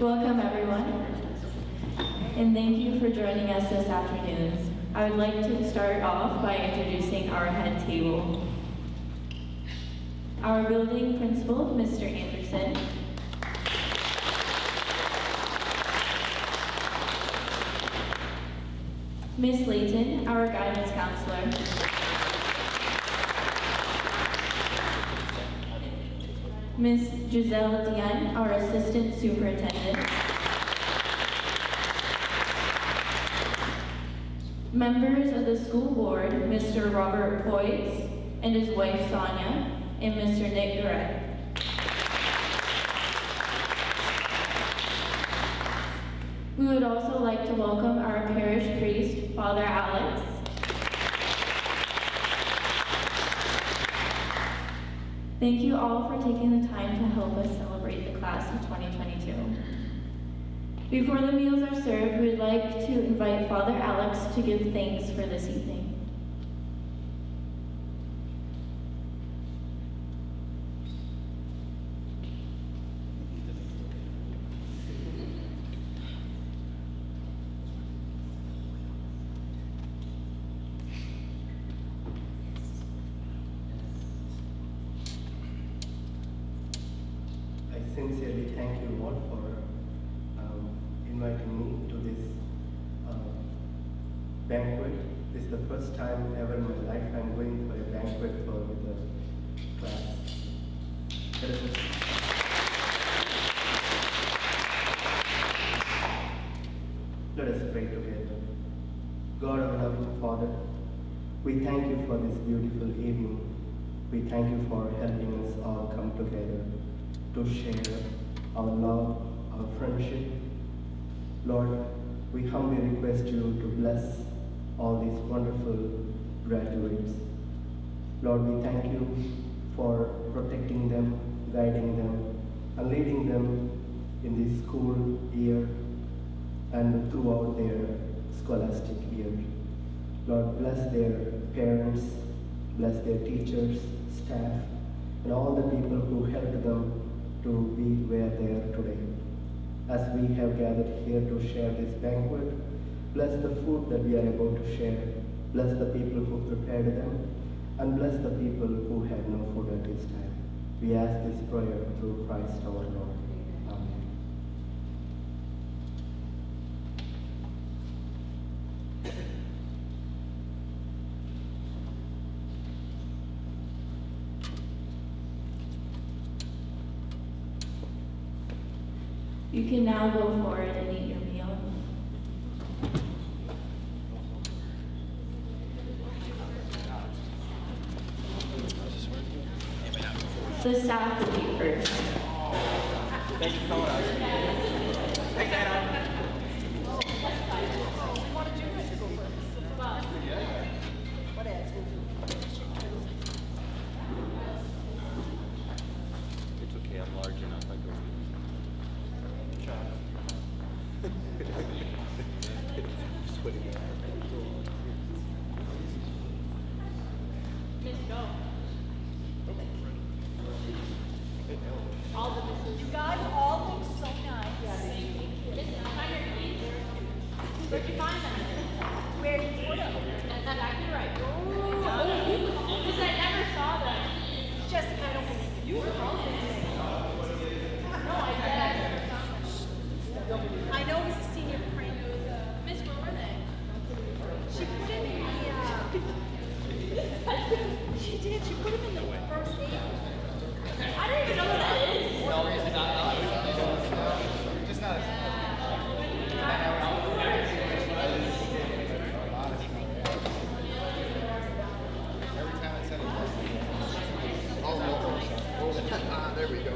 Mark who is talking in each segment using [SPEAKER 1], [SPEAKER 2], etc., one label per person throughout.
[SPEAKER 1] Welcome everyone, and thank you for joining us this afternoon. I would like to start off by introducing our head table. Our building principal, Mr. Anderson. Miss Layton, our guidance counselor. Miss Giselle Diane, our assistant superintendent. Members of the school board, Mr. Robert Poise and his wife Sonia, and Mr. Nick Garrett. We would also like to welcome our parish priest, Father Alex. Thank you all for taking the time to help us celebrate the class of 2022. Before the meals are served, we would like to invite Father Alex to give thanks for this evening.
[SPEAKER 2] I sincerely thank you all for inviting me to this banquet. This is the first time ever in my life I'm going for a banquet with a class. Let us pray together. God, our loving Father, we thank you for this beautiful evening. We thank you for helping us all come together to share our love, our friendship. Lord, we humbly request you to bless all these wonderful graduates. Lord, we thank you for protecting them, guiding them, and leading them in this school year and throughout their scholastic year. Lord, bless their parents, bless their teachers, staff, and all the people who helped them to be where they are today. As we have gathered here to share this banquet, bless the food that we are about to share, bless the people who prepared them, and bless the people who had no food at this time. We ask this prayer through Christ our Lord. Amen.
[SPEAKER 1] You can now go forward and eat your meal. The staff will eat first.
[SPEAKER 3] Thank you so much. Thanks, Anna. What else? It's okay, I'm large enough. I go.
[SPEAKER 4] All the misses. You guys all look so nice. Yeah, thank you. Where'd you find them? Where did you put them? That's exactly right. Because I never saw them. Jessica, I don't believe you. You were wrong. No, I said I never saw them. I know it was a senior print. Miss, where were they? She put them in the, she did. She put them in the first aid. I don't even know what that is.
[SPEAKER 3] No reason not know. Just not. Every time I said it. Oh, there we go.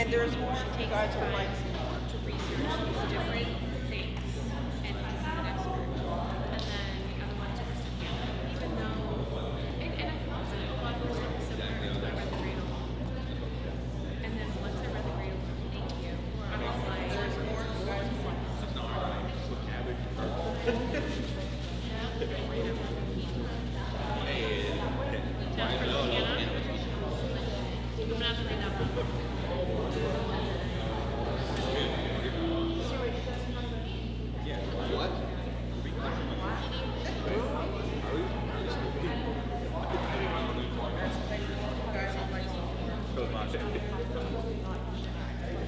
[SPEAKER 4] And there's more. You guys would like to research these different things, and he's an expert. And then the other ones are similar, even though, and I felt that a lot of the stuff is similar until I read the Great Alarm. And then once I read the Great Alarm, thank you, I was like, there's more.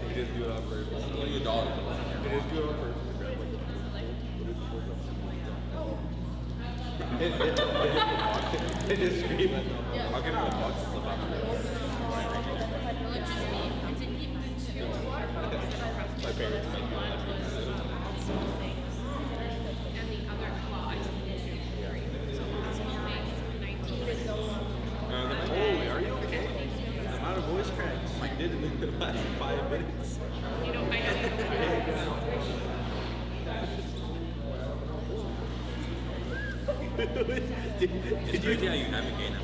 [SPEAKER 5] He just do it on purpose. What are your dogs? He just do it on purpose. They just scream at them. I'll give him a box. My parents make me laugh.
[SPEAKER 4] And the other, well, I did 3. So the small thing, 19.
[SPEAKER 5] Holy, are you okay? The amount of voice cracks I did in the last 5 minutes.
[SPEAKER 4] You know, I have
[SPEAKER 5] Did you navigate?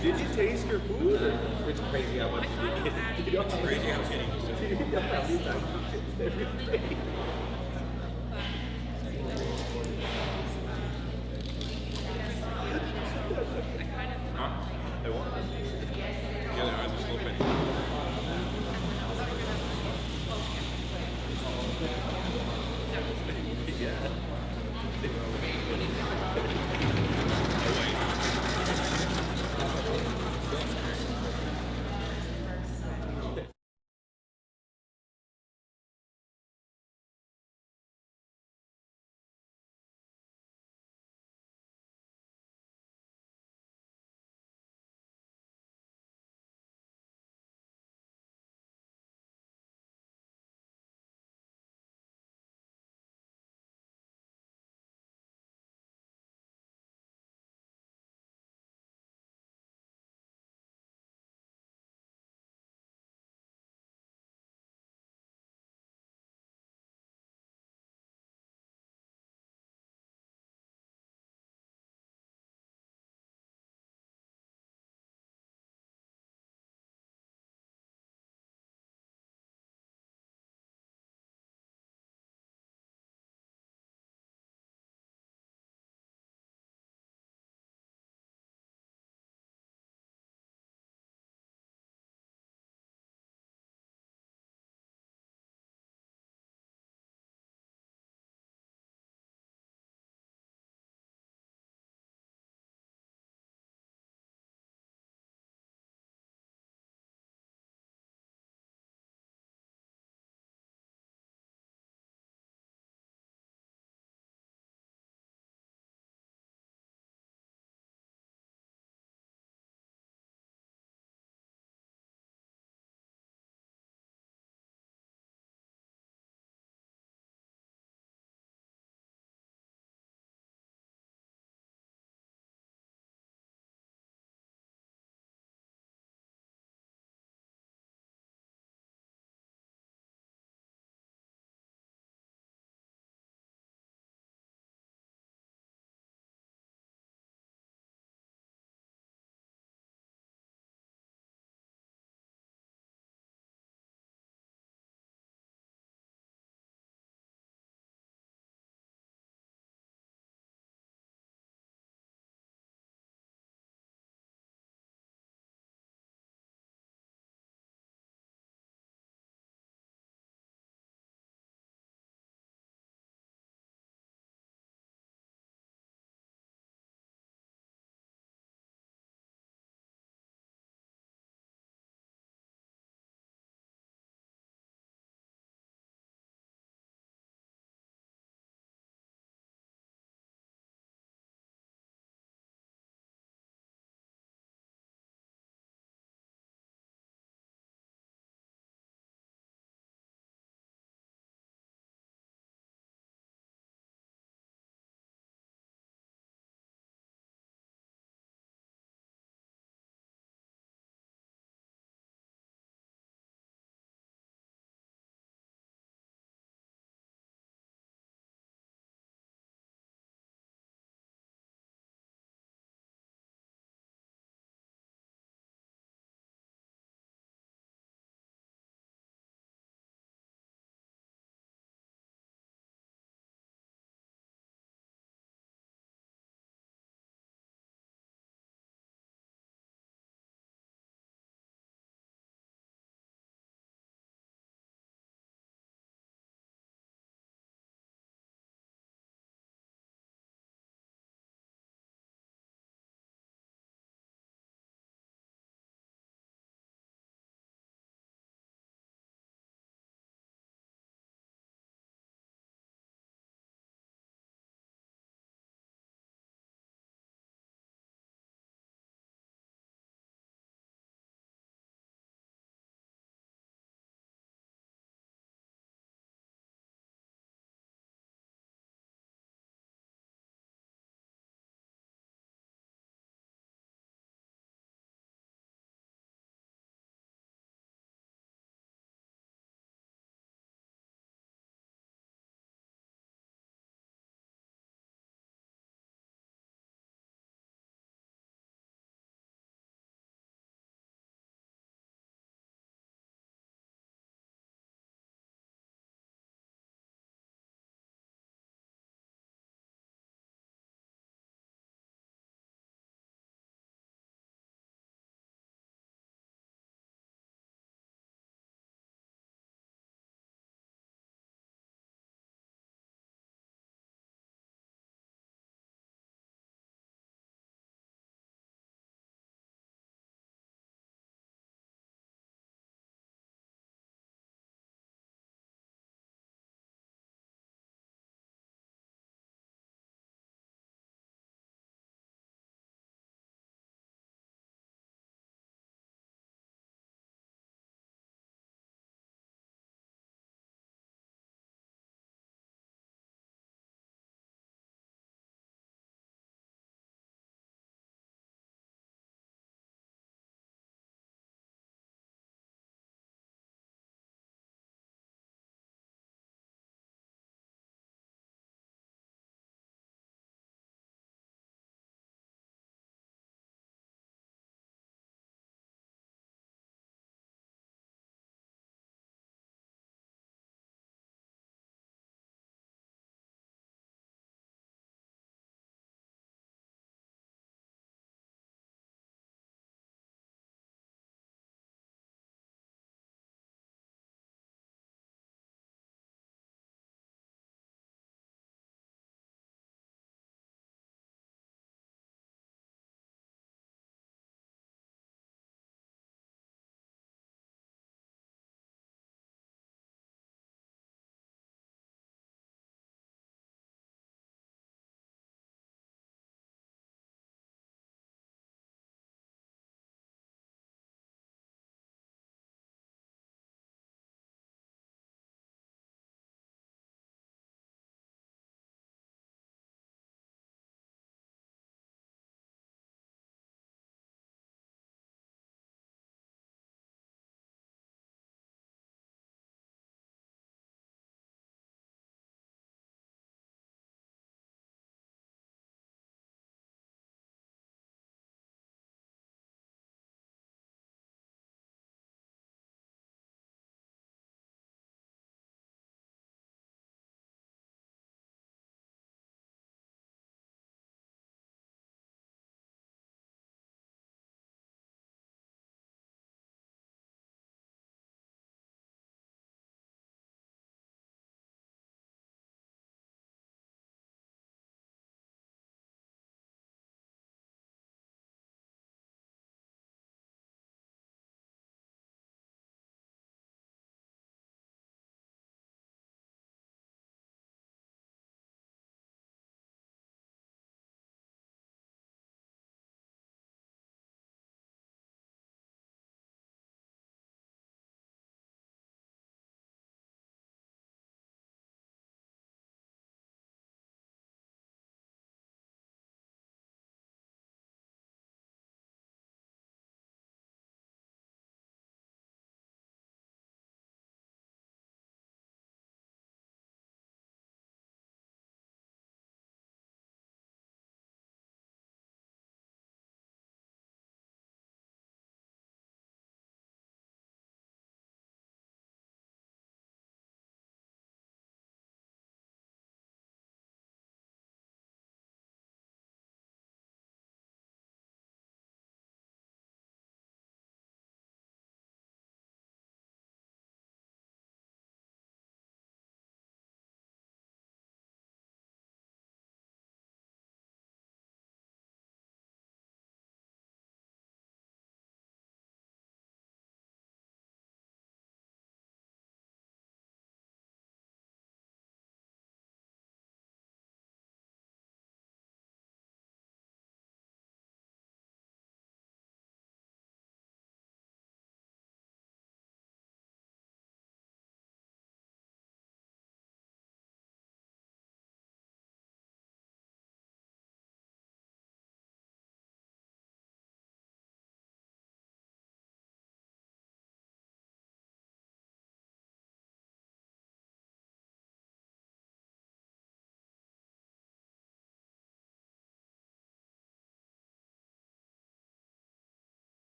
[SPEAKER 5] Did you taste your food? It's crazy how much you get. It's crazy how kidding. Huh? I want. Yeah, they're just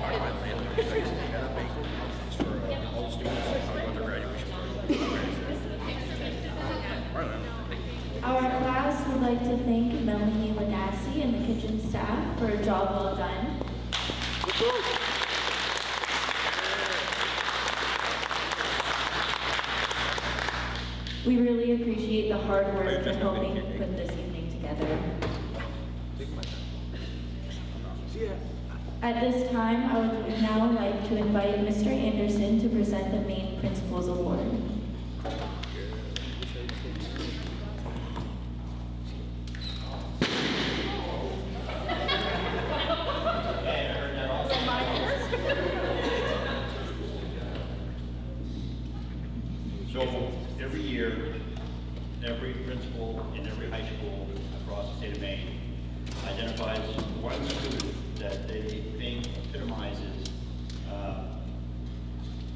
[SPEAKER 5] talked to my landlord, because I used to be at a banquet. It's for all the students who talk about their graduation party. I don't know.
[SPEAKER 1] Our class would like to thank Melanie Ladassi and the kitchen staff for a job well done. We really appreciate the hard work in helping put this evening together. At this time, I would now like to invite Mr. Anderson to present the main principal's award.
[SPEAKER 6] So every year, every principal in every high school across the state of Maine identifies one student that they think epitomizes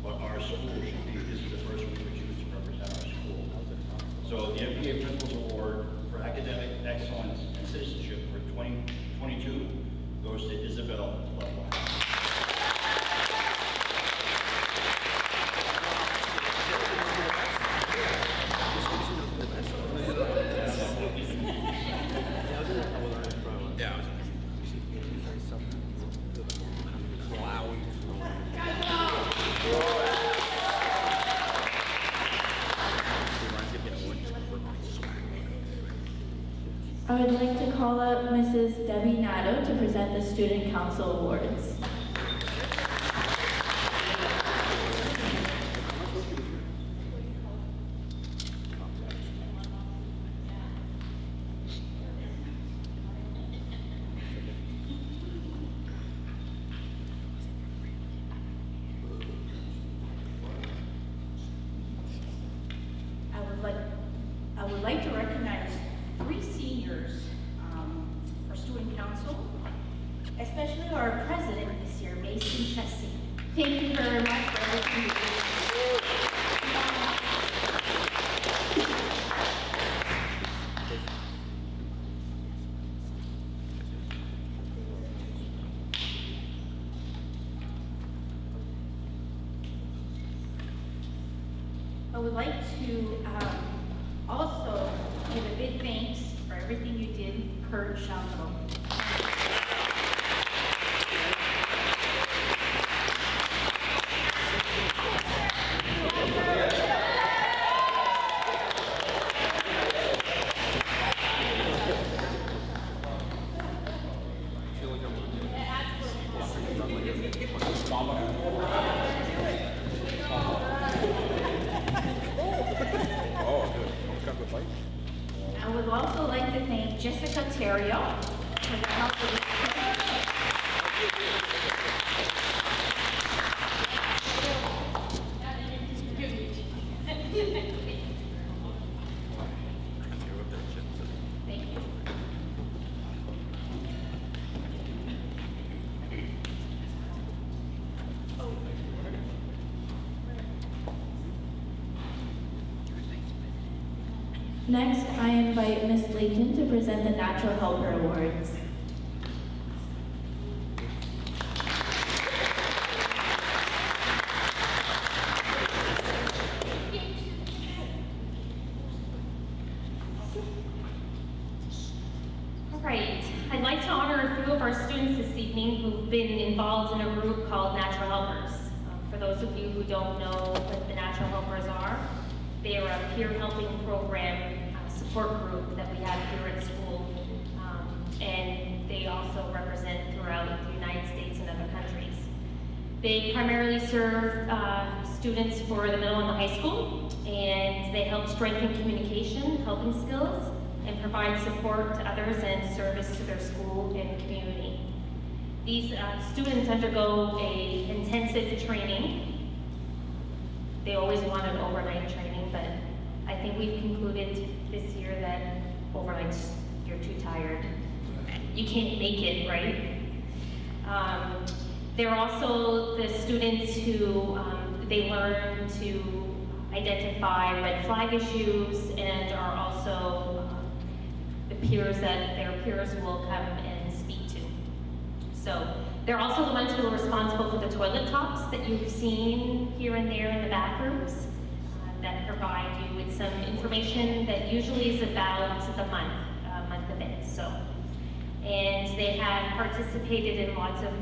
[SPEAKER 6] what our school should be. This is the person we would choose to represent our school. So the MPA Principal's Award for Academic Excellence and Citizenship for 2022 goes to Isabel Loveline.
[SPEAKER 1] I would like to call up Mrs. Debbie Nato to present the Student Council Awards.
[SPEAKER 4] I would like to recognize 3 seniors for Student Council, especially our president this year, Mason Chessie. Thank you very much for everything you do. I would like to also give a big thanks for everything you did, Kurt Schaumburg. I would also like to thank Jessica Terrio for the help with Thank you.
[SPEAKER 1] Next, I invite Ms. Layton to present the Natural Helper Awards.
[SPEAKER 7] All right, I'd like to honor a few of our students this evening who've been involved in a group called Natural Helpers. For those of you who don't know what the Natural Helpers are, they are a peer helping program support group that we have here at school, and they also represent throughout the United States and other countries. They primarily serve students for the middle and the high school, and they help strengthen communication, helping skills, and provide support to others and service to their school and community. These students undergo a intensive training. They always want an overnight training, but I think we've concluded this year that overnights, you're too tired. You can't make it, right? They're also the students who they learn to identify red flag issues and are also the peers that their peers will come and speak to. So They're also the ones who are responsible for the toilet tops that you've seen here and there in the bathrooms that provide you with some information that usually is about the month event. So, and they have participated in lots of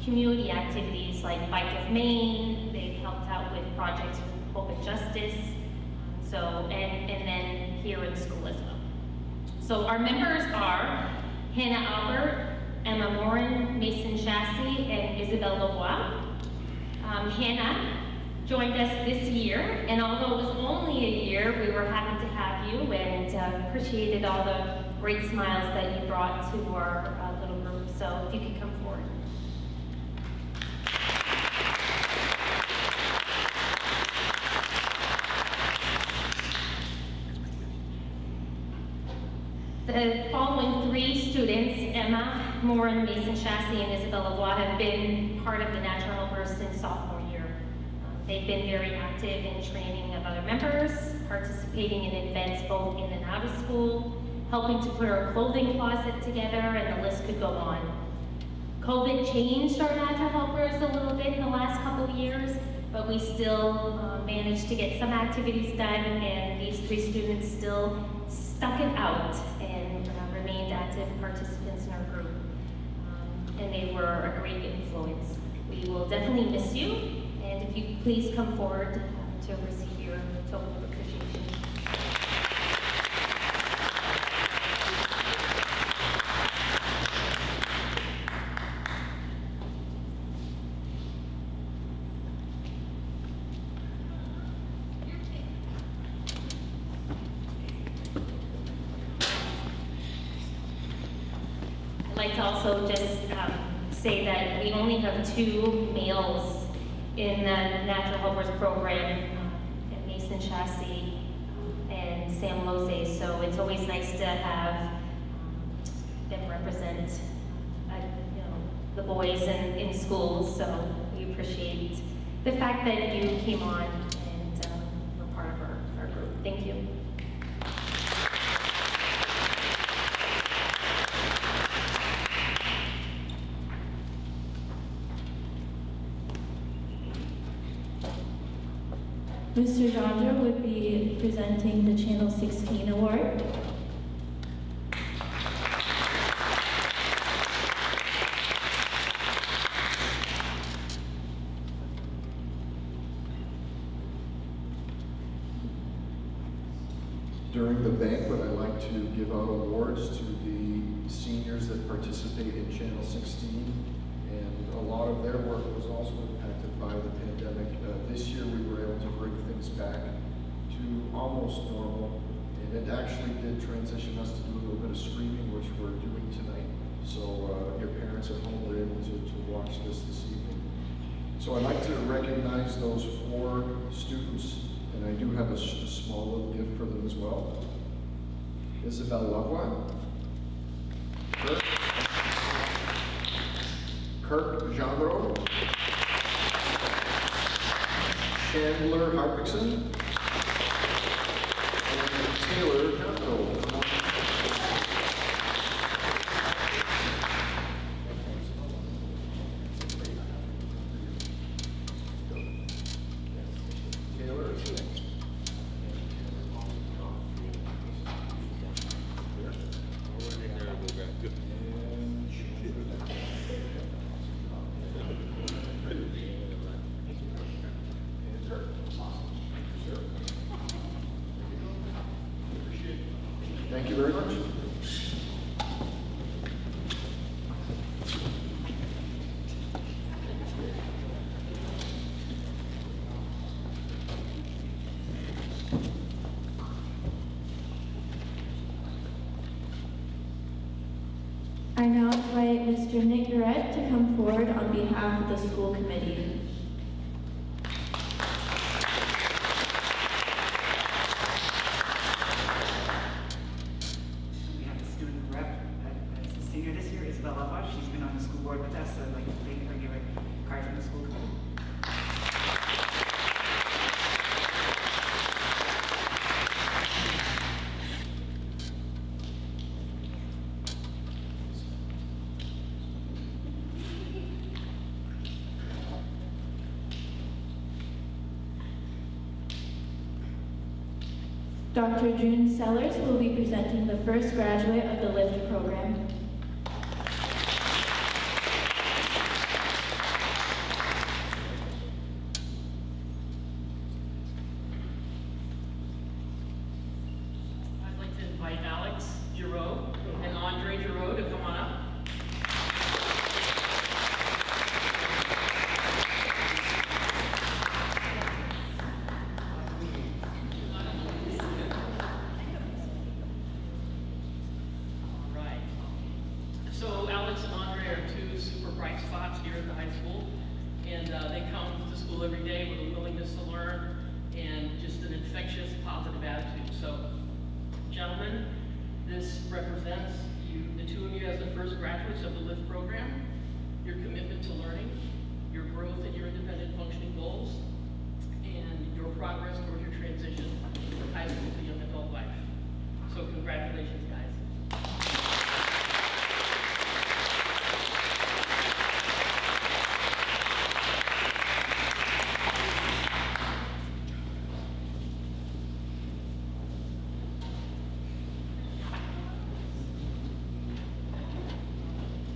[SPEAKER 7] community activities like Bike of Maine. They've helped out with projects with Hope and Justice. So, and then here in school as well. So our members are Hannah Albert, Emma Morin, Mason Chassis, and Isabelle Lavoie. Hannah joined us this year, and although it was only a year, we were happy to have you and appreciated all the great smiles that you brought to our little group. So if you could come forward. The following three students, Emma, Morin, Mason Chassis, and Isabelle Lavoie, have been part of the Natural Helpers since sophomore year. They've been very active in training of other members, participating in events both in and out of school, helping to put our clothing closet together, and the list could go on. COVID changed our Natural Helpers a little bit in the last couple of years, but we still managed to get some activities done, and these three students still stuck it out and remained active participants in our group. And they were a great influence. We will definitely miss you, and if you please come forward to receive your token of appreciation. I'd like to also just say that we only have 2 males in the Natural Helpers program, Mason Chassis and Sam Lose, so it's always nice to have them represent the boys in schools, so we appreciate the fact that you came on and were part of our group. Thank you.
[SPEAKER 1] Mr. Jandra would be presenting the Channel 16 Award.
[SPEAKER 8] During the banquet, I like to give out awards to the seniors that participate in Channel 16, and a lot of their work was also impacted by the pandemic. This year we were able to bring things back to almost normal, and it actually did transition us to do a little bit of streaming, which we're doing tonight. So your parents at home were able to watch this evening. So I'd like to recognize those 4 students, and I do have a small little gift for them as well. Isabelle Lavoie, Kirk Gendreau, Chandler Harpixon, and Taylor Campbell. Thank you very much.
[SPEAKER 1] I now invite Mr. Nick Garrett to come forward on behalf of the school committee.
[SPEAKER 9] She's been on the school board with us, so I'd like to thank her and give her a card from the school committee.
[SPEAKER 1] Dr. June Sellers will be presenting the first graduate of the LIFT program.
[SPEAKER 10] I'd like to invite Alex Giroux and Andre Giroux to come on up. All right. So Alex and Andre are two super bright spots here at the high school, and they come to school every day with a willingness to learn and just an infectious, positive attitude. So, gentlemen, this represents you, the two of you as the first graduates of the LIFT program, your commitment to learning, your growth in your independent functioning goals, and your progress towards your transition from high school to young adult life. So congratulations, guys.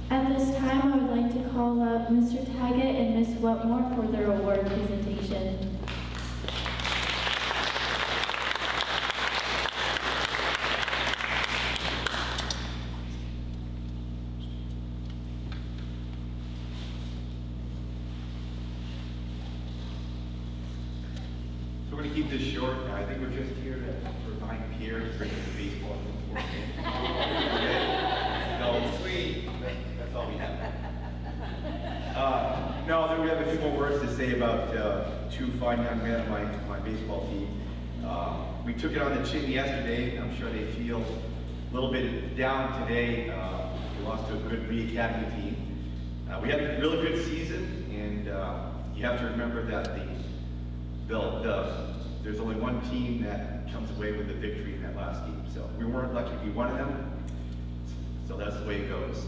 [SPEAKER 1] At this time, I would like to call up Mr. Taggett and Ms. Wetmore for their award presentation.
[SPEAKER 11] So we're going to keep this short. I think we're just here to remind Pierre to bring the baseball in for him. Okay? No, sweet. That's all we have. No, then we have a few more words to say about two fine young men on my baseball team. We took it on the chin yesterday. I'm sure they feel a little bit down today. We lost to a good re-academy team. We had a really good season, and you have to remember that there's only one team that comes away with the victory in that last game. So we weren't lucky to be one of them. So that's the way it goes.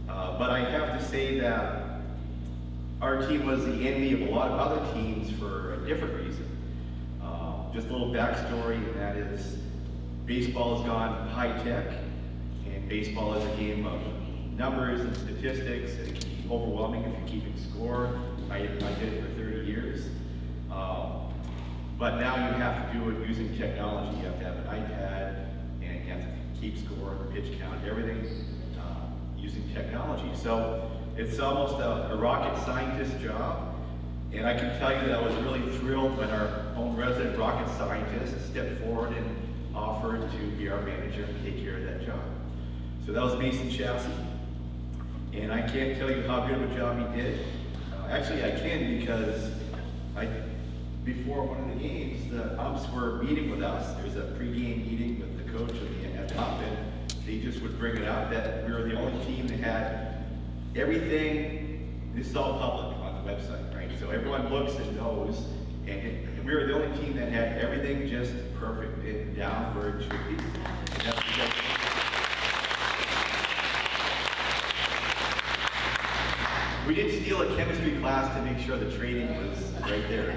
[SPEAKER 11] But I have to say that our team was the envy of a lot of other teams for a different reason. Just a little backstory, and that is baseball has gone high tech, and baseball is a game of numbers and statistics, and it can be overwhelming if you're keeping score. I did it for 30 years. But now you have to do it using technology. You have to have an iPad, and you have to keep score, pitch count, everything using technology. So it's almost a rocket scientist job. And I can tell you that I was really thrilled when our own resident rocket scientist stepped forward and offered to be our manager and take care of that job. So that was Mason Chapsey. And I can't tell you how good of a job he did. Actually, I can, because before one of the games, the umps were meeting with us. There's a pregame meeting with the coach at the ump, and they just would bring it up that we were the only team that had everything. This is all public on the website, right? So everyone looks and knows, and we were the only team that had everything just perfect and down where it should be. And that's because we did steal a chemistry class to make sure the training was right there.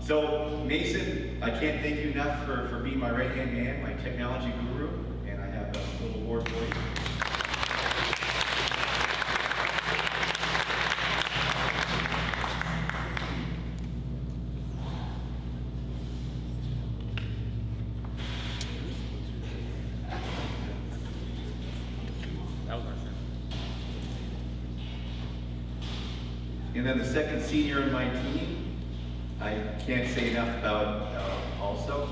[SPEAKER 11] So Mason, I can't thank you enough for being my right-hand man, my technology guru, and I have a little award for you.
[SPEAKER 5] That was our turn.
[SPEAKER 11] And then the second senior in my team, I can't say enough about also.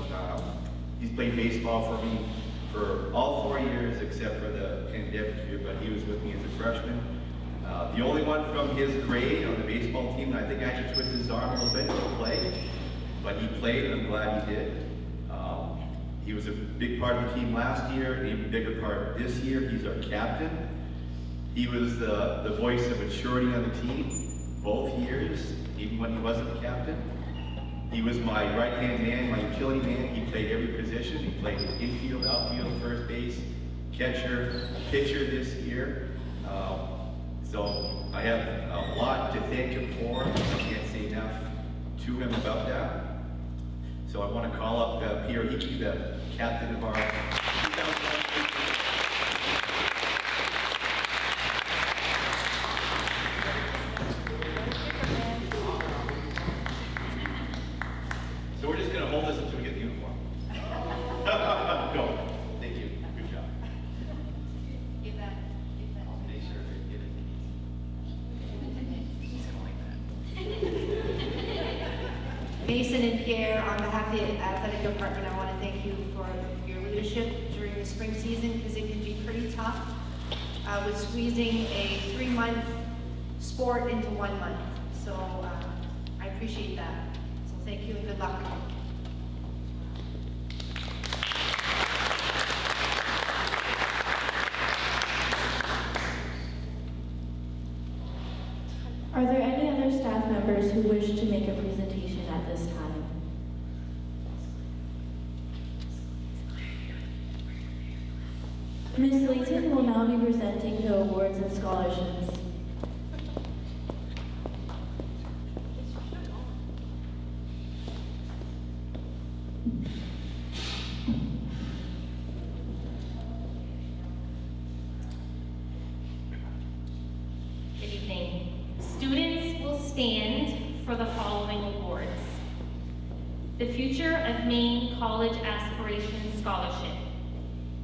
[SPEAKER 11] He's played baseball for me for all 4 years except for the pandemic year, but he was with me as a freshman. The only one from his grade on the baseball team, and I think I had to twist his arm a little bit to play, but he played, and I'm glad he did. He was a big part of the team last year, an even bigger part this year. He's our captain. He was the voice of maturity on the team both years, even when he wasn't the captain. He was my right-hand man, my utility man. He played every position. He played infield, outfield, first base, catcher, pitcher this year. So I have a lot to thank him for. I can't say enough to him about that. So So I want to call up Pierre Hickey, the captain of our 2019. So we're just going to hold this until we get the uniform. Go. Thank you. Good job.
[SPEAKER 4] Give that.
[SPEAKER 11] Make sure they get it. He's going that.
[SPEAKER 12] Mason and Pierre, on behalf of the athletic department, I want to thank you for your leadership during the spring season because it can be pretty tough with squeezing a 3-month sport into 1 month. So I appreciate that. So thank you and good luck.
[SPEAKER 1] Are there any other staff members who wish to make a presentation at this time? Ms. Layton will now be presenting the awards and scholarships.
[SPEAKER 7] Good evening. Students will stand for the following awards. The Future of Maine College Aspiration Scholarship.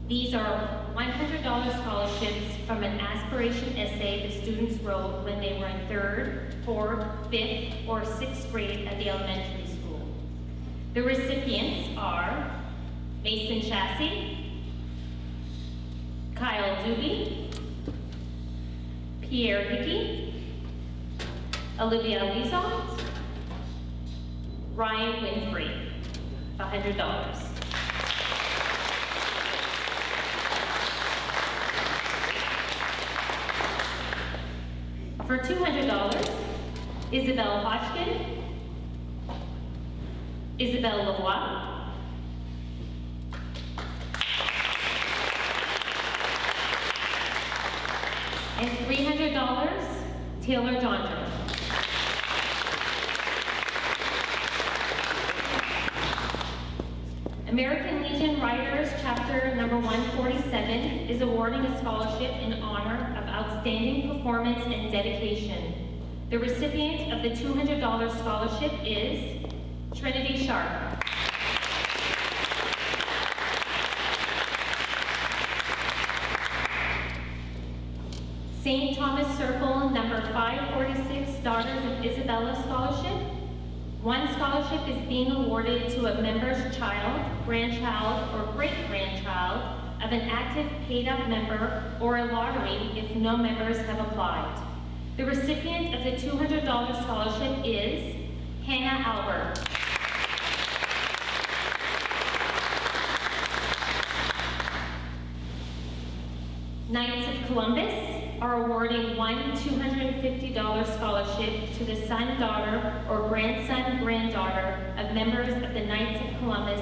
[SPEAKER 7] These are $100 scholarships from an aspiration essay the students wrote when they were in 3rd, 4th, 5th, or 6th grade at the elementary school. The recipients are Mason Chassie, Kyle Doobie, Pierre Hickey, Olivia Lizont, Ryan Winfrey, $100. For $200, Isabel Hodgkin, Isabel Lavoie, and $300, Taylor Dondra. American Legion Writers, chapter number 147, is awarding a scholarship in honor of outstanding performance and dedication. The recipient of the $200 scholarship is Trinity Sharp. St. Thomas Circle, number 546, Daughters of Isabella Scholarship. One scholarship is being awarded to a member's child, grandchild, or great-grandchild of an active paid-up member or a lottery if no members have applied. The recipient of the $200 scholarship is Hannah Albert. Knights of Columbus are awarding one $250 scholarship to the son, daughter, or grandson, granddaughter of members of the Knights of Columbus,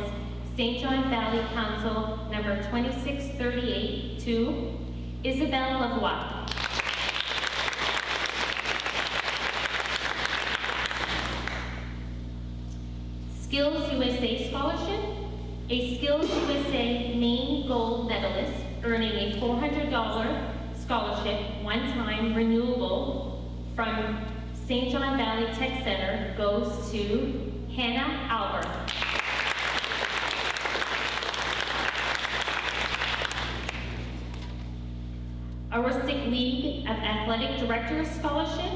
[SPEAKER 7] St. John Valley Council, number 2638, to Isabel Lavoie. Skills USA Scholarship. A Skills USA Maine Gold medalist earning a $400 scholarship, one-time renewable from St. John Valley Tech Center goes to Hannah Albert. A Rustic League of Athletic Directors Scholarship,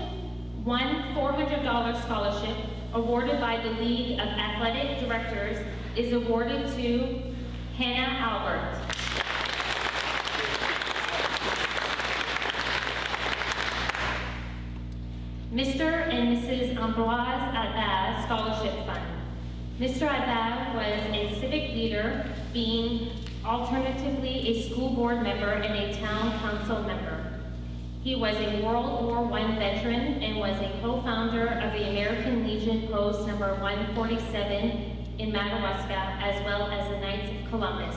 [SPEAKER 7] one $400 scholarship awarded by the League of Athletic Directors is awarded to Hannah Albert. Mr. and Mrs. Ambroise Abad Scholarship Fund. Mr. Abad was a civic leader, being alternatively a school board member and a town council member. He was a World War I veteran and was a co-founder of the American Legion Post number 147 in Madawaska, as well as the Knights of Columbus.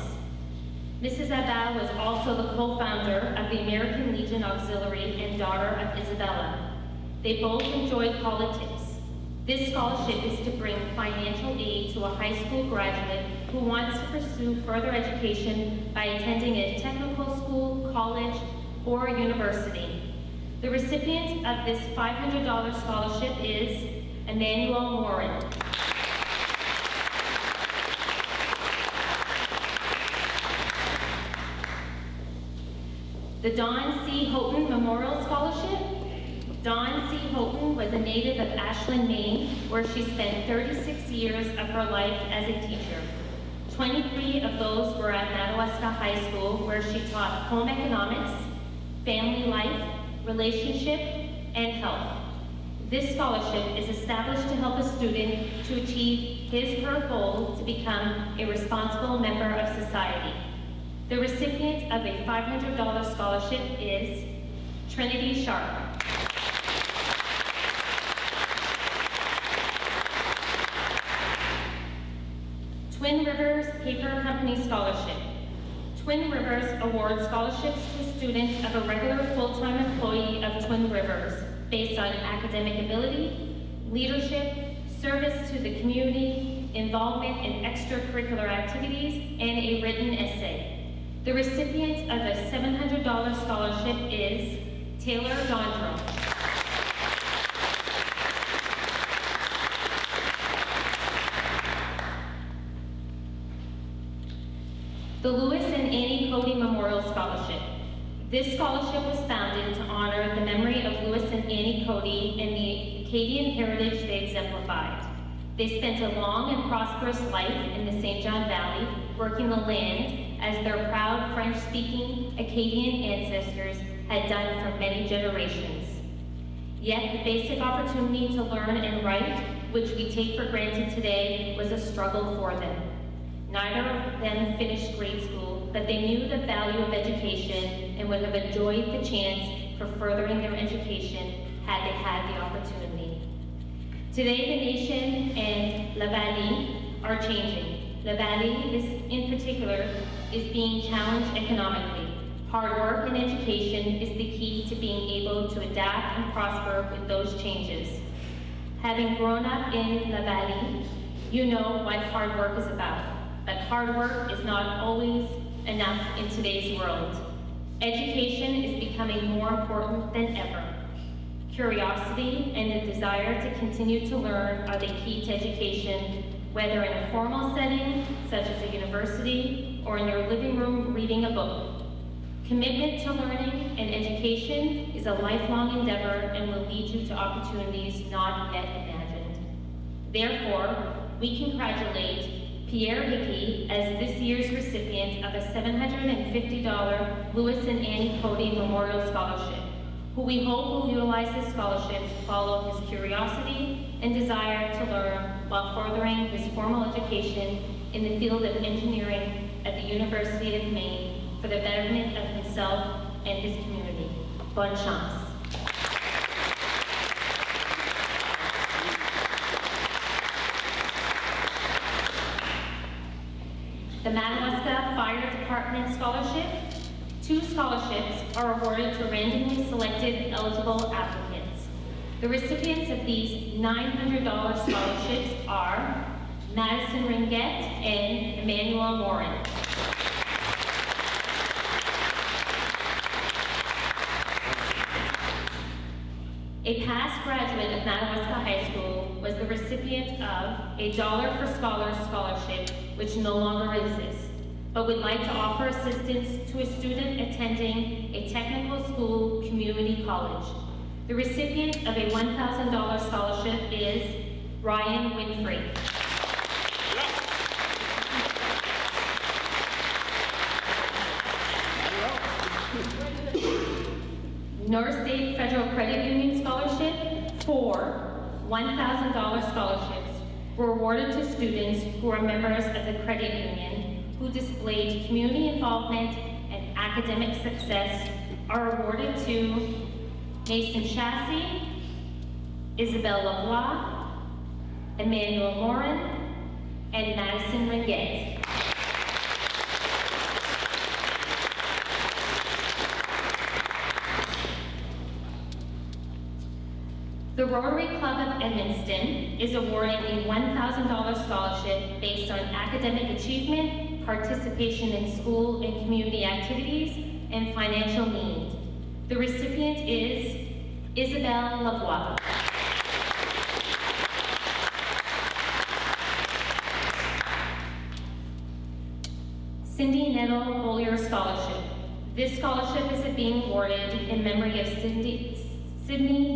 [SPEAKER 7] Mrs. Abad was also the co-founder of the American Legion Auxiliary and daughter of Isabella. They both enjoyed politics. This scholarship is to bring financial aid to a high school graduate who wants to pursue further education by attending a technical school, college, or university. The recipient of this $500 scholarship is Emmanuel Morin. The Don C. Houghton Memorial Scholarship. Dawn C. Houghton was a native of Ashland, Maine, where she spent 36 years of her life as a teacher. 23 of those were at Madawaska High School, where she taught home economics, family life, relationship, and health. This scholarship is established to help a student to achieve his/her goal to become a responsible member of society. The recipient of a $500 scholarship is Trinity Sharp. Twin Rivers Paper Company Scholarship. Twin Rivers awards scholarships to students of a regular full-time employee of Twin Rivers based on academic ability, leadership, service to the community, involvement in extracurricular activities, and a written essay. The recipient of a $700 scholarship is Taylor Dondro. The Lewis and Annie Cody Memorial Scholarship. This scholarship was founded to honor the memory of Lewis and Annie Cody and the Acadian heritage they exemplified. They spent a long and prosperous life in the St. John Valley, working the land as their proud French-speaking Acadian ancestors had done for many generations. Yet the basic opportunity to learn and write, which we take for granted today, was a struggle for them. Neither of them finished grade school, but they knew the value of education and would have enjoyed the chance for furthering their education had they had the opportunity. Today, the nation and La Vallée are changing. La Vallée in particular is being challenged economically. Hard work and education is the key to being able to adapt and prosper with those changes. Having grown up in La Vallée, you know what hard work is about. But hard work is not always enough in today's world. Education is becoming more important than ever. Curiosity and the desire to continue to learn are the key to education, whether in a formal setting, such as a university, or in your living room reading a book. Commitment to learning and education is a lifelong endeavor and will lead you to opportunities not yet imagined. Therefore, we congratulate Pierre Hickey as this year's recipient of a $750 Lewis and Annie Cody Memorial Scholarship, who we hope will utilize this scholarship to follow his curiosity and desire to learn while furthering his formal education in the field of engineering at the University of Maine for the betterment of himself and his community. Bonne chance. The Madawaska Fire Department Scholarship. 2 scholarships are awarded to randomly selected eligible applicants. The recipients of these $900 scholarships are Madison Ringett and Emmanuel Morin. A past graduate of Madawaska High School was the recipient of a $1 for Scholars Scholarship, which no longer exists, but would like to offer assistance to a student attending a technical school community college. The recipient of a $1,000 scholarship is Ryan Winfrey. North State Federal Credit Union Scholarship. 4 $1,000 scholarships were awarded to students who are members of the credit union who displayed community involvement and academic success are awarded to Mason Chassis, Isabel Lavoie, Emmanuel Morin, and Madison Ringett. The Rotary Club of Edmundston is awarding a $1,000 scholarship based on academic achievement, participation in school and community activities, and financial need. The recipient is Isabelle Lavoie. Cindy Nettle Bollier Scholarship. This scholarship is being awarded in memory of Sydney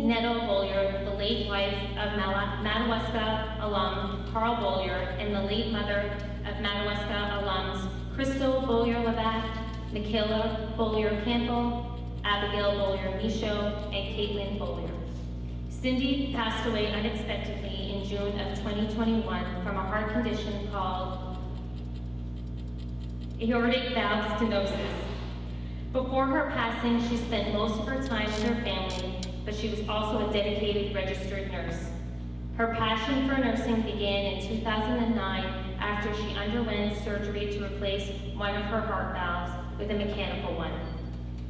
[SPEAKER 7] Nettle Bollier, the late wife of Madawaska alum Carl Bollier, and the late mother of Madawaska alums Crystal Bollier-Labatt, Michaela Bollier-Campbell, Abigail Bollier-Michaud, and Caitlin Bollier. Cindy passed away unexpectedly in June of 2021 from a heart condition called aortic valve stenosis. Before her passing, she spent most of her time with her family, but she was also a dedicated registered nurse. Her passion for nursing began in 2009 after she underwent surgery to replace one of her heart valves with a mechanical one.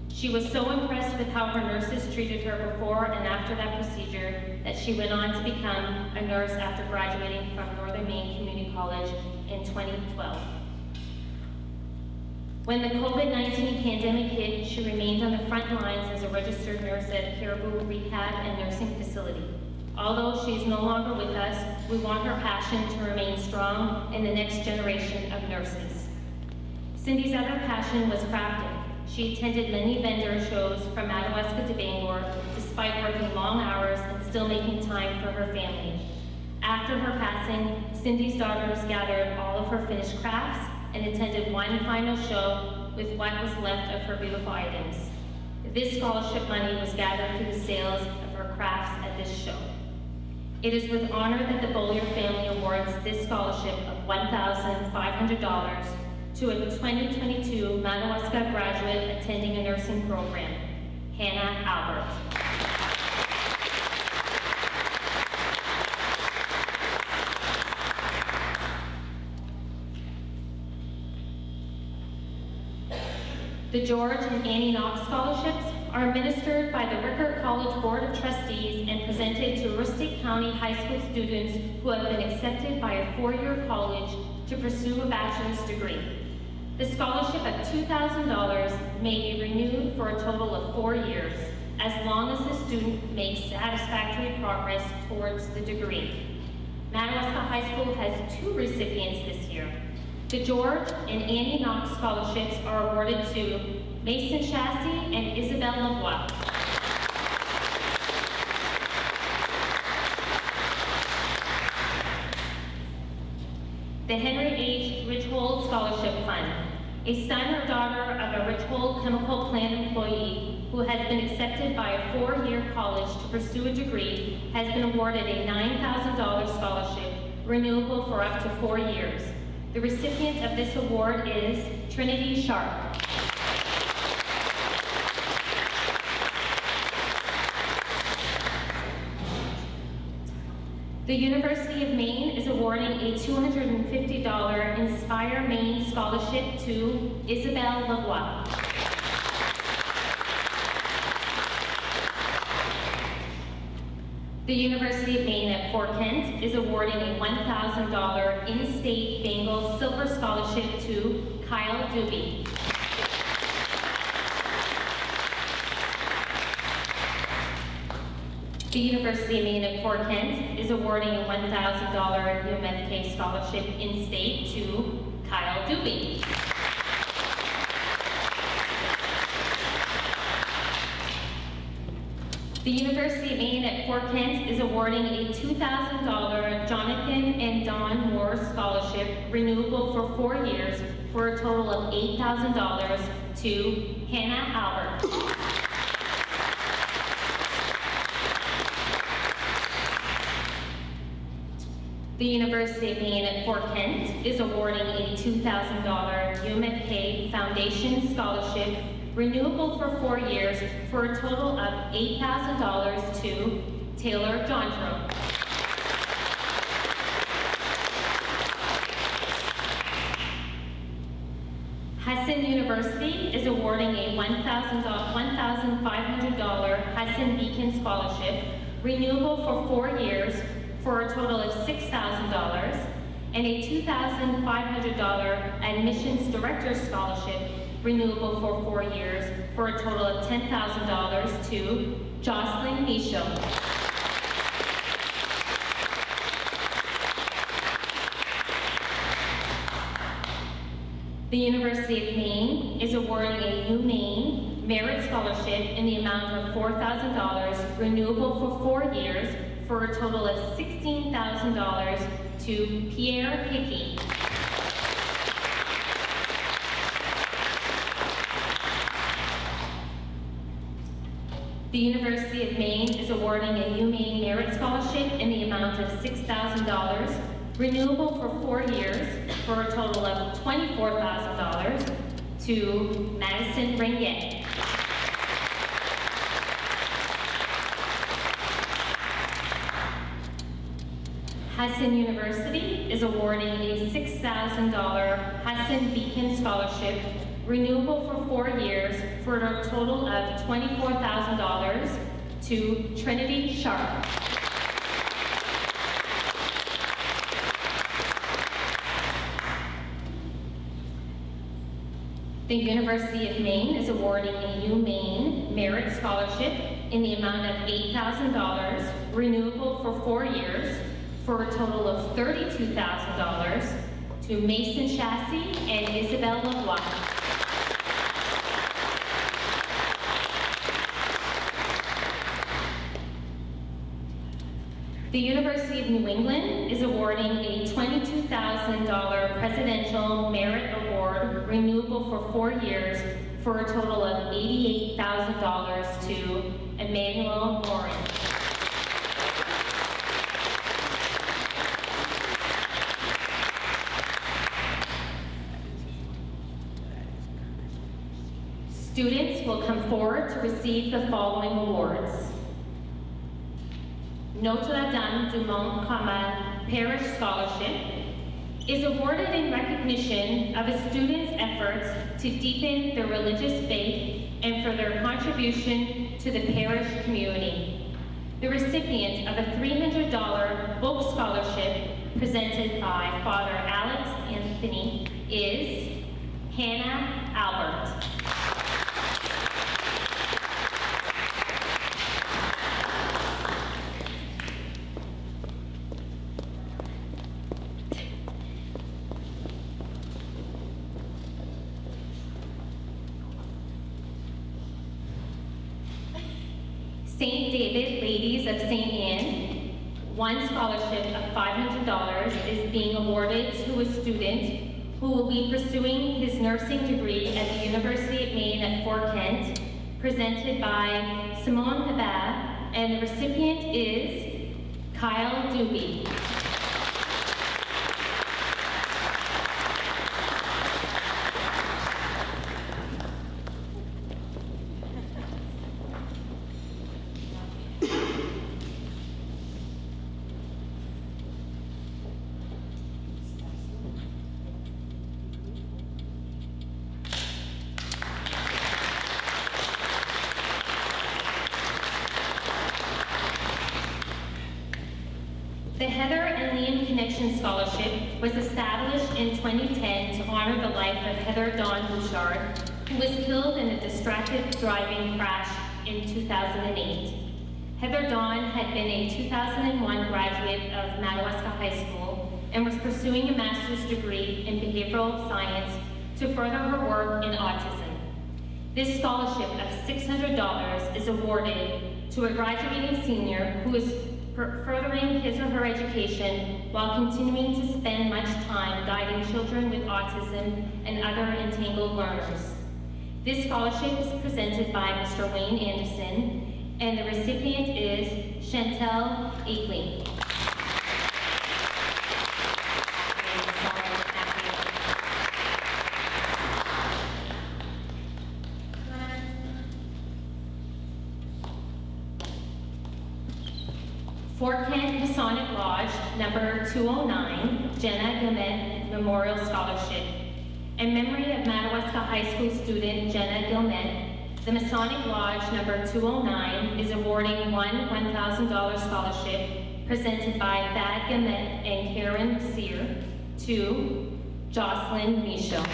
[SPEAKER 7] She was so impressed with how her nurses treated her before and after that procedure that she went on to become a nurse after graduating from Northern Maine Community College in 2012. When the COVID-19 pandemic hit, she remained on the front lines as a registered nurse at Caribou Rehab and Nursing Facility. Although she is no longer with us, we want her passion to remain strong in the next generation of nurses. Cindy's other passion was crafting. She attended many vendor shows from Madawaska to Bangor, despite working long hours and still making time for her family. After her passing, Cindy's daughters gathered all of her finished crafts and attended one final show with what was left of her beautiful items. This scholarship money was gathered through the sales of her crafts at this show. It is with honor that the Bollier family awards this scholarship of $1,500 to a 2022 Madawaska graduate attending a nursing program, Hannah Albert. The George and Annie Knox scholarships are administered by the Rickert College Board of Trustees and presented to Aroostook County high school students who have been accepted by a four-year college to pursue a bachelor's degree. The scholarship of $2,000 may be renewed for a total of 4 years, as long as the student makes satisfactory progress towards the degree. Madawaska High School has 2 recipients this year. The George and Annie Knox scholarships are awarded to Mason Chassie and Isabelle Lavoie. The Henry H. Richhold Scholarship Fund. A son or daughter of a Richhold chemical plant employee who has been accepted by a 4-year college to pursue a degree has been awarded a $9,000 scholarship renewable for up to 4 years. The recipient of this award is Trinity Sharp. The University of Maine is awarding a $250 Inspire Maine Scholarship to Isabelle Lavoie. The University of Maine at Fort Kent is awarding a $1,000 in-state Bengal Silver Scholarship to Kyle Doobie. The University of Maine at Fort Kent is awarding a $1,000 UMFK Scholarship in-state to Kyle Doobie. The University of Maine at Fort Kent is awarding a $2,000 Jonathan and Dawn Moore Scholarship renewable for 4 years for a total of $8,000 to Hannah Albert. The University of Maine at Fort Kent is awarding a $2,000 UMFK Foundation Scholarship renewable for 4 years for a total of $8,000 to Taylor Jondro. Hudson University is awarding a $1,500 Hudson Beacon Scholarship, renewable for 4 years, for a total of $6,000, and a $2,500 Admissions Director Scholarship, renewable for 4 years, for a total of $10,000 to Jocelyn Michaud. The University of Maine is awarding a UMaine Merit Scholarship in the amount of $4,000, renewable for 4 years, for a total of $16,000 to Pierre Hickey. The University of Maine is awarding a UMaine Merit Scholarship in the amount of $6,000, renewable for 4 years, for a total of $24,000 to Madison Ringet. Hudson University is awarding a $6,000 Hudson Beacon Scholarship, renewable for 4 years, for a total of $24,000 to Trinity Sharp. The University of Maine is awarding a UMaine Merit Scholarship in the amount of $8,000, renewable for 4 years, for a total of $32,000 to Mason Chassis and Isabel LeBlanc. The University of New England is awarding a $22,000 Presidential Merit Award, renewable for 4 years, for a total of $88,000 to Emmanuel Morin. Students will come forward to receive the following awards. Notre-Dame du Mont Carmel Parish Scholarship is awarded in recognition of a student's efforts to deepen their religious faith and for their contribution to the parish community. The recipient of a $300 book scholarship presented by Father Alex Anthony is Hannah Albert. St. David Ladies of St. Anne, one scholarship of $500 is being awarded to a student who will be pursuing his nursing degree at the University of Maine at Fort Kent, presented by Simone Habab, and the recipient is Kyle Doobie. The Heather and Liam Connection Scholarship was established in 2010 to honor the life of Heather Dawn Bouchard, who was killed in a distracted driving crash in 2008. Heather Dawn had been a 2001 graduate of Madawaska High School and was pursuing a master's degree in behavioral science to further her work in autism. This scholarship of $600 is awarded to a graduating senior who is furthering his or her education while continuing to spend much time guiding children with autism and other entangled learners. This scholarship is presented by Mr. Wayne Anderson, and the recipient is Chantel Akeley. Fort Kent Masonic Lodge, number 209, Jenna Gamet Memorial Scholarship, In memory of Madawaska High School student Jenna Gilmet, the Masonic Lodge number 209 is awarding one $1,000 scholarship presented by Thad Gilmet and Karen Sear to Jocelyn Michaud.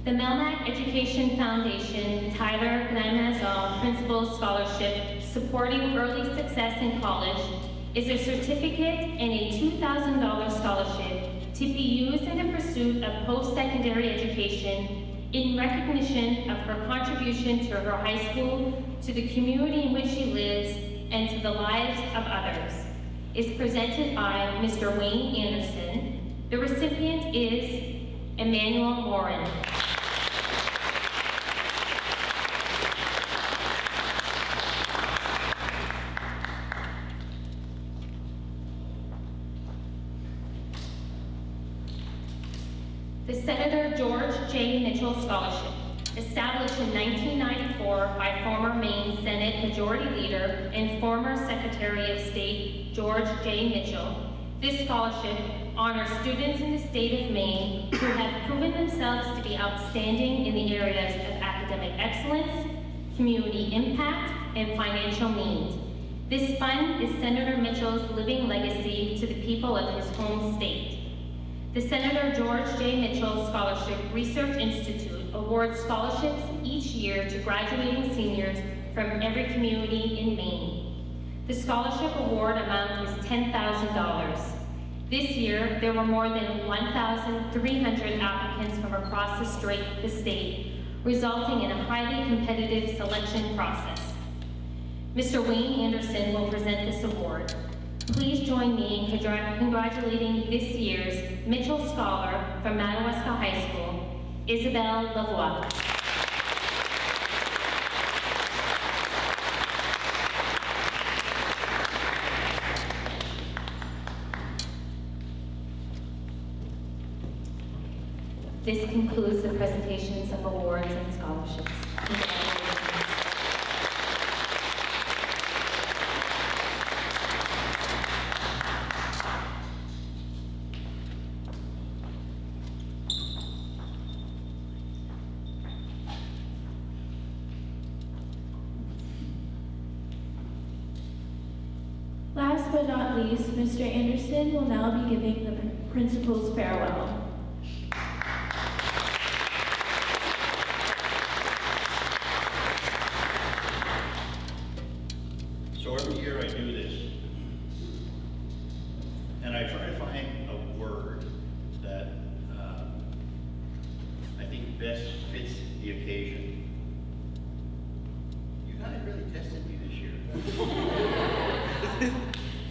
[SPEAKER 7] The Melmac Education Foundation Tyler Glamazon Principal Scholarship Supporting Early Success in College is a certificate and a $2,000 scholarship to be used in the pursuit of post-secondary education in recognition of her contribution to her high school, to the community in which she lives, and to the lives of others. Is presented by Mr. Wayne Anderson. The recipient is Emmanuel Morin. The Senator George J. Mitchell Scholarship, established in 1994 by former Maine Senate Majority Leader and former Secretary of State George J. Mitchell. This scholarship honors students in the state of Maine who have proven themselves to be outstanding in the areas of academic excellence, community impact, and financial means. This fund is Senator Mitchell's living legacy to the people of his home state. The Senator George J. Mitchell Scholarship Research Institute awards scholarships each year to graduating seniors from every community in Maine. The scholarship award amount is $10,000. This year, there were more than 1,300 applicants from across the state, resulting in a highly competitive selection process. Mr. Wayne Anderson will present this award. Please join me in congratulating this year's Mitchell Scholar from Madawaska High School, Isabelle Lavoie. This concludes the presentations of awards and scholarships.
[SPEAKER 1] Last but not least, Mr. Anderson will now be giving the principal's farewell.
[SPEAKER 6] So every year I do this, and I try to find a word that I think best fits the occasion. You guys really tested me this year.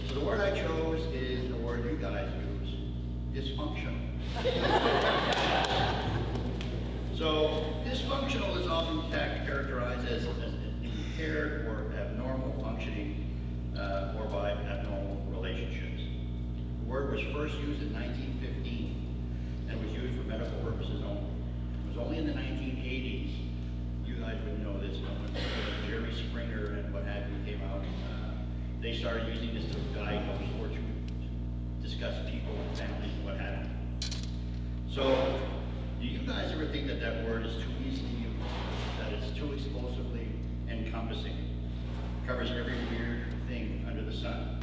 [SPEAKER 6] So the word I chose is the word you guys use, dysfunctional. So dysfunctional is often characterized as impaired or abnormal functioning or by abnormal relationships. The word was first used in 1915 and was used for medical purposes only. It was only in the 1980s, you guys would know this, when Jerry Springer and what have you came out, they started using this to diagnose or to discuss people and families and what have you. So, do you guys ever think that that word is too easily used, that it's too explosively encompassing, covers every weird thing under the sun?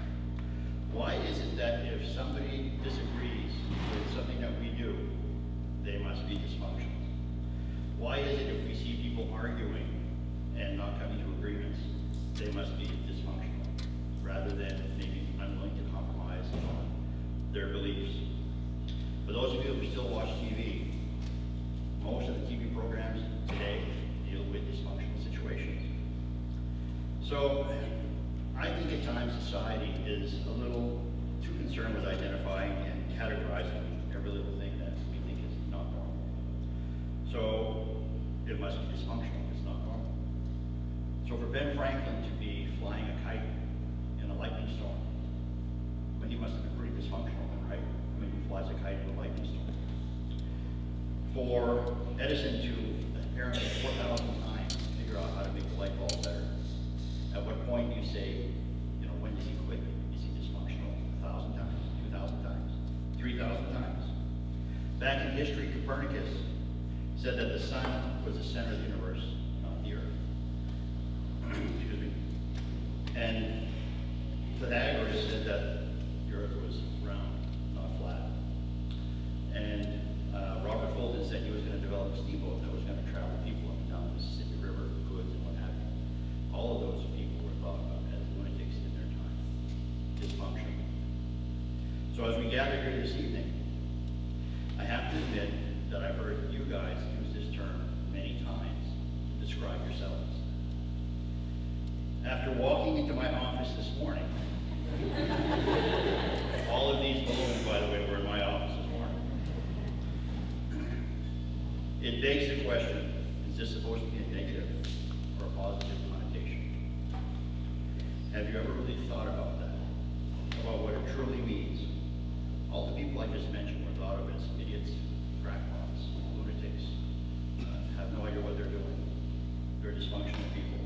[SPEAKER 6] Why is it that if somebody disagrees with something that we do, they must be dysfunctional? Why is it if we see people arguing and not coming to agreements, they must be dysfunctional, rather than maybe unwilling to compromise on their beliefs? For those of you who still watch TV, most of the TV programs today deal with dysfunctional situations. So, I think at times society is a little too concerned with identifying and categorizing every little thing that we think is not normal. So, it must be dysfunctional if it's not normal. So for Ben Franklin to be flying a kite in a lightning storm, well, he must have been pretty dysfunctional, right? I maybe flies a kite in a lightning storm. For Edison to apparently 4,000 times figure out how to make the light bulb better. At what point do you say, you know, when does he quit? Is he dysfunctional? 1,000 times, 2,000 times, 3,000 times? Back in history, Copernicus said that the sun was the center of the universe, not the earth. Excuse me. And Pythagoras said that the earth was round, not flat. And Robert Fulton said he was going to develop a steamboat that was going to travel people up and down the Mississippi River, goods and what have you. All of those people were thought about as lunatics in their time, dysfunctional. So as we gather here this evening, I have to admit that I've heard you guys use this term many times to describe yourselves. After walking into my office this morning, all of these balloons, by the way, were in my office this morning. It begs the question, is this supposed to be a negative or a positive connotation? Have you ever really thought about that? About what it truly means? All the people I just mentioned were thought of as idiots, crackpots, lunatics, have no idea what they're doing. They're dysfunctional people.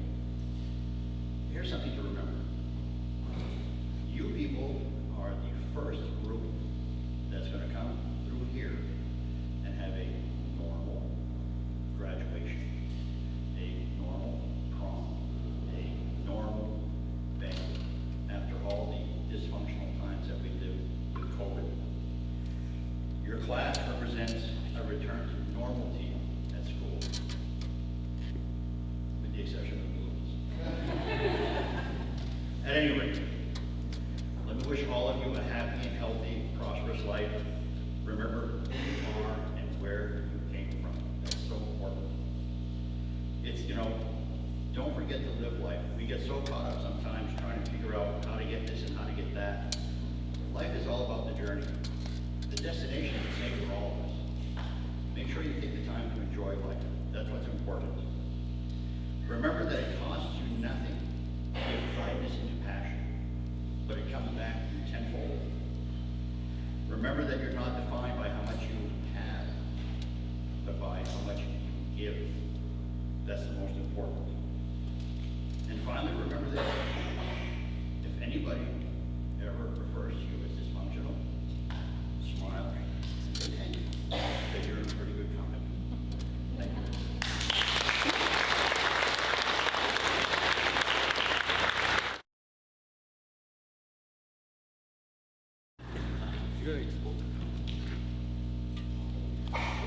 [SPEAKER 6] Here's something to remember. You people are the first group that's going to come through here and have a normal graduation, a normal prom, a normal banquet after all the dysfunctional times that we lived with COVID. Your class represents a return to normalcy at school, with the exception of balloons. At any rate, let me wish all of you a happy and healthy, prosperous life. Remember who you are and where you came from. That's so important. It's, you know, don't forget to live life. We get so caught up sometimes trying to figure out how to get this and how to get that. Life is all about the journey. The destination is the same for all of us. Make sure you take the time to enjoy life. That's what's important. Remember that it costs you nothing to give kindness into passion, but it comes back to you tenfold. Remember that you're not defined by how much you have, but by how much you give. That's the most important. And finally, remember this. If anybody ever refers to you as dysfunctional, smile and continue, because you're in pretty good company. Thank you.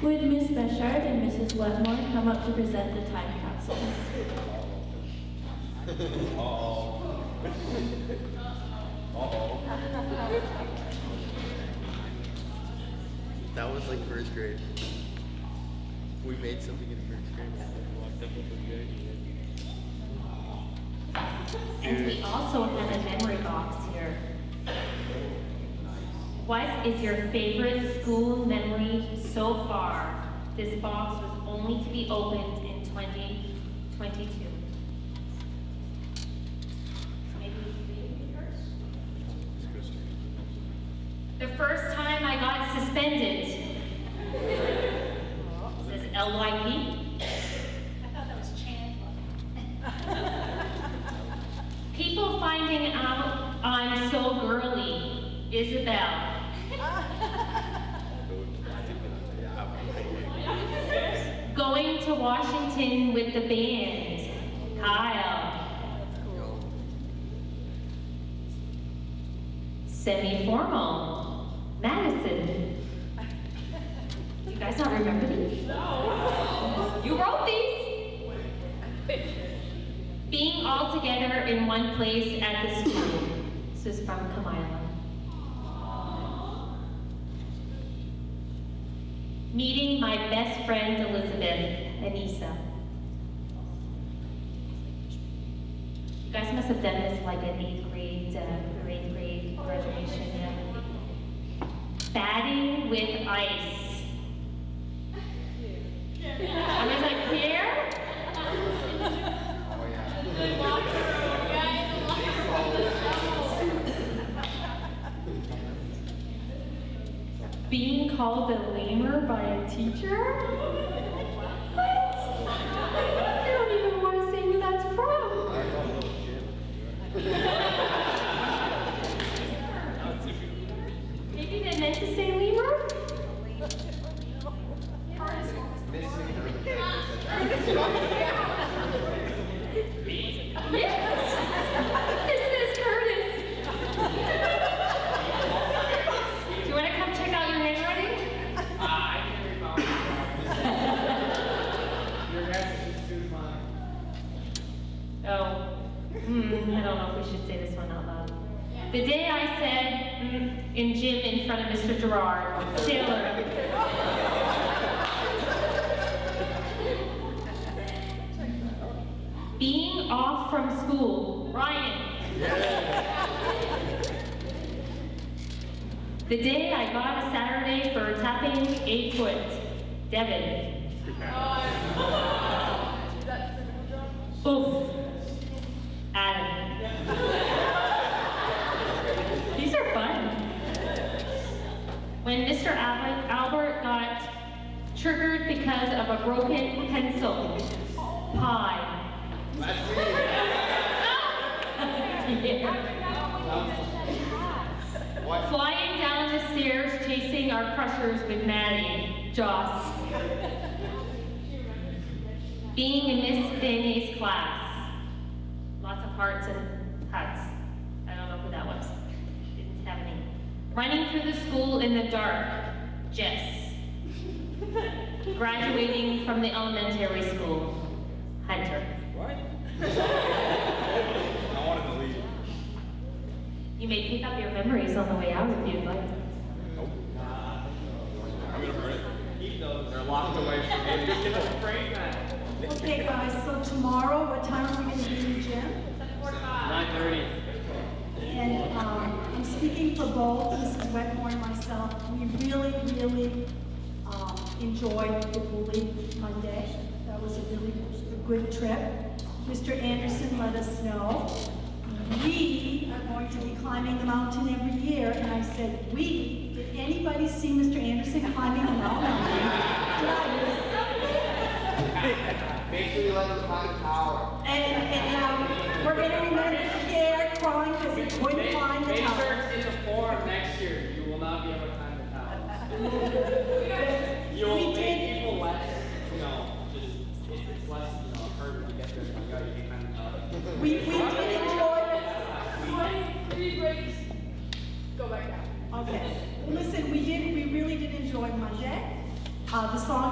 [SPEAKER 1] Would Ms. Bechard and Mrs. Wetmore come up to present the time capsules?
[SPEAKER 3] That was like first grade. We made something in first grade.
[SPEAKER 7] And we also have a memory box here. What is your favorite school memory so far? This box was only to be opened in 2022. Maybe you first? The first time I got suspended. Says LYP.
[SPEAKER 4] I thought that was Chandler.
[SPEAKER 7] People finding out I'm so girly. Isabel. Going to Washington with the band. Kyle. Semi-formal. Madison. Do you guys not remember these? No. You wrote these? Being all together in one place at the school. This is from Kamila. Meeting my best friend Elizabeth, Anissa. You guys must have done this like an 8th grade graduation, yeah. Batting with ice. I was like, here?
[SPEAKER 1] called a lemur by a teacher? What? I don't even want to say who that's from. Maybe they meant to say lemur? Yes! This is Curtis! Do you want to come check out your handwriting?
[SPEAKER 9] I can't read my Your guess is too mine.
[SPEAKER 1] Oh. I don't know if we should say this one out loud. The day I said in gym in front of Mr. Gerard, sailor. Being off from school, Ryan. The day I got a Saturday for tapping 8 foot, Devin. Oof, Adam. These are fun. When Mr. Albert got triggered because of a broken pencil, pie. Flying down the stairs, chasing our crushers with Maddie, Joss. Being in Miss Danny's class. Lots of hearts and hugs. I don't know who that was. Didn't have any. Running through the school in the dark, Jess. Graduating from the elementary school, Hunter.
[SPEAKER 5] What? I wanted to leave.
[SPEAKER 1] You may pick up your memories on the way out if you'd like.
[SPEAKER 5] Nope. I'm gonna burn it. Keep those. They're locked away from me. Just get the frame back.
[SPEAKER 4] Okay, guys, so tomorrow, what time are we going to be in the gym?
[SPEAKER 5] 9:30.
[SPEAKER 4] And I'm speaking for both Mrs. Wetmore and myself. We really enjoyed the Bully Monday. That was a really good trip. Mr. Anderson let us know. We are going to be climbing the mountain every year. And I said, we? Did anybody see Mr. Anderson climbing the mountain?
[SPEAKER 13] Make sure you let them climb the tower.
[SPEAKER 4] And we're going to remember Pierre crawling because he wouldn't climb the
[SPEAKER 9] Make
[SPEAKER 4] tower.
[SPEAKER 9] sure it's in the forum next year. You will not be able to climb the tower. You will make people less, it's less, hurt to get there. You can climb the tower.
[SPEAKER 4] We did enjoy it.
[SPEAKER 14] 3 breaks, go back down.
[SPEAKER 4] Okay. Listen, we really did enjoy Monday. The song